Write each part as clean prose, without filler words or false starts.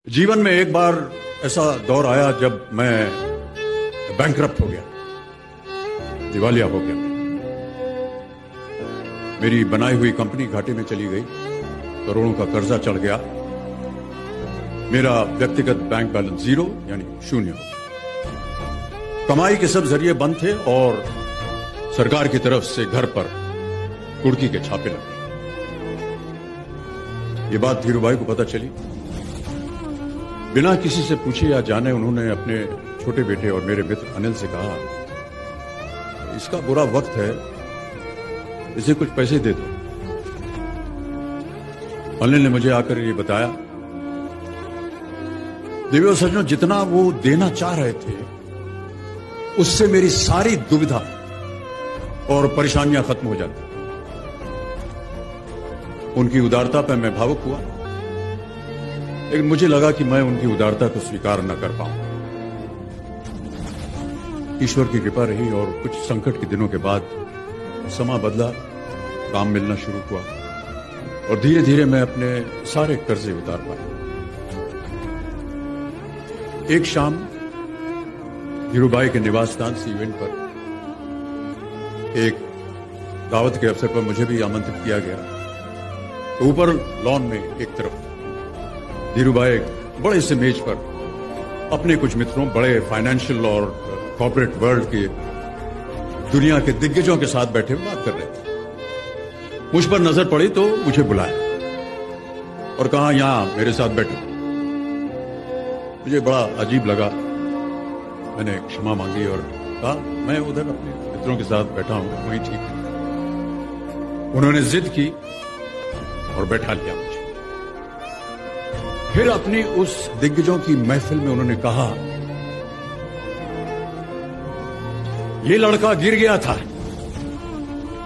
जीवन में एक बार ऐसा दौर आया जब मैं बैंकरप्ट हो गया, दिवालिया हो गया। मेरी बनाई हुई कंपनी घाटे में चली गई, करोड़ों का कर्जा चढ़ गया, मेरा व्यक्तिगत बैंक बैलेंस जीरो यानी शून्य हो गया। कमाई के सब जरिए बंद थे और सरकार की तरफ से घर पर कुर्की के छापे लगे। ये बात धीरूभाई को पता चली। बिना किसी से पूछे या जाने उन्होंने अपने छोटे बेटे और मेरे मित्र अनिल से कहा, इसका बुरा वक्त है, इसे कुछ पैसे दे दो। अनिल ने मुझे आकर ये बताया, देवी और सज्जनों, जितना वो देना चाह रहे थे उससे मेरी सारी दुविधा और परेशानियां खत्म हो जाती। उनकी उदारता पर मैं भावुक हुआ, लेकिन मुझे लगा कि मैं उनकी उदारता को स्वीकार न कर पाऊं। ईश्वर की कृपा रही और कुछ संकट के दिनों के बाद समा बदला, काम मिलना शुरू हुआ और धीरे धीरे मैं अपने सारे कर्जे उतार पाया। एक शाम धीरूभाई के निवास स्थान से इवेंट पर एक दावत के अवसर पर मुझे भी आमंत्रित किया गया। तो ऊपर लॉन में एक तरफ धीरूभाई बड़े से मेज पर अपने कुछ मित्रों, बड़े फाइनेंशियल और कॉर्पोरेट वर्ल्ड के दुनिया के दिग्गजों के साथ बैठे हुए बात कर रहे थे। मुझ पर नजर पड़ी तो मुझे बुलाया और कहा, यहां मेरे साथ बैठो। मुझे बड़ा अजीब लगा। मैंने क्षमा मांगी और कहा, मैं उधर अपने मित्रों के साथ बैठा हूं, वहीं ठीक है। उन्होंने जिद की और बैठा लिया मुझे। फिर अपनी उस दिग्गजों की महफिल में उन्होंने कहा, ये लड़का गिर गया था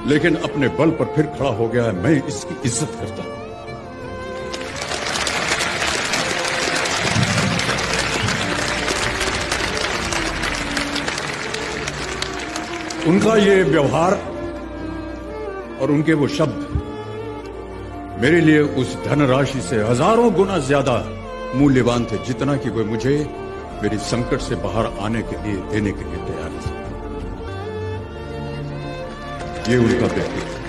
लेकिन अपने बल पर फिर खड़ा हो गया है, मैं इसकी इज्जत करता हूं। उनका ये व्यवहार और उनके वो शब्द मेरे लिए उस धनराशि से हजारों गुना ज्यादा मूल्यवान थे, जितना कि वे मुझे मेरी संकट से बाहर आने के लिए देने के लिए तैयार थे। ये उनका व्यक्तित्व।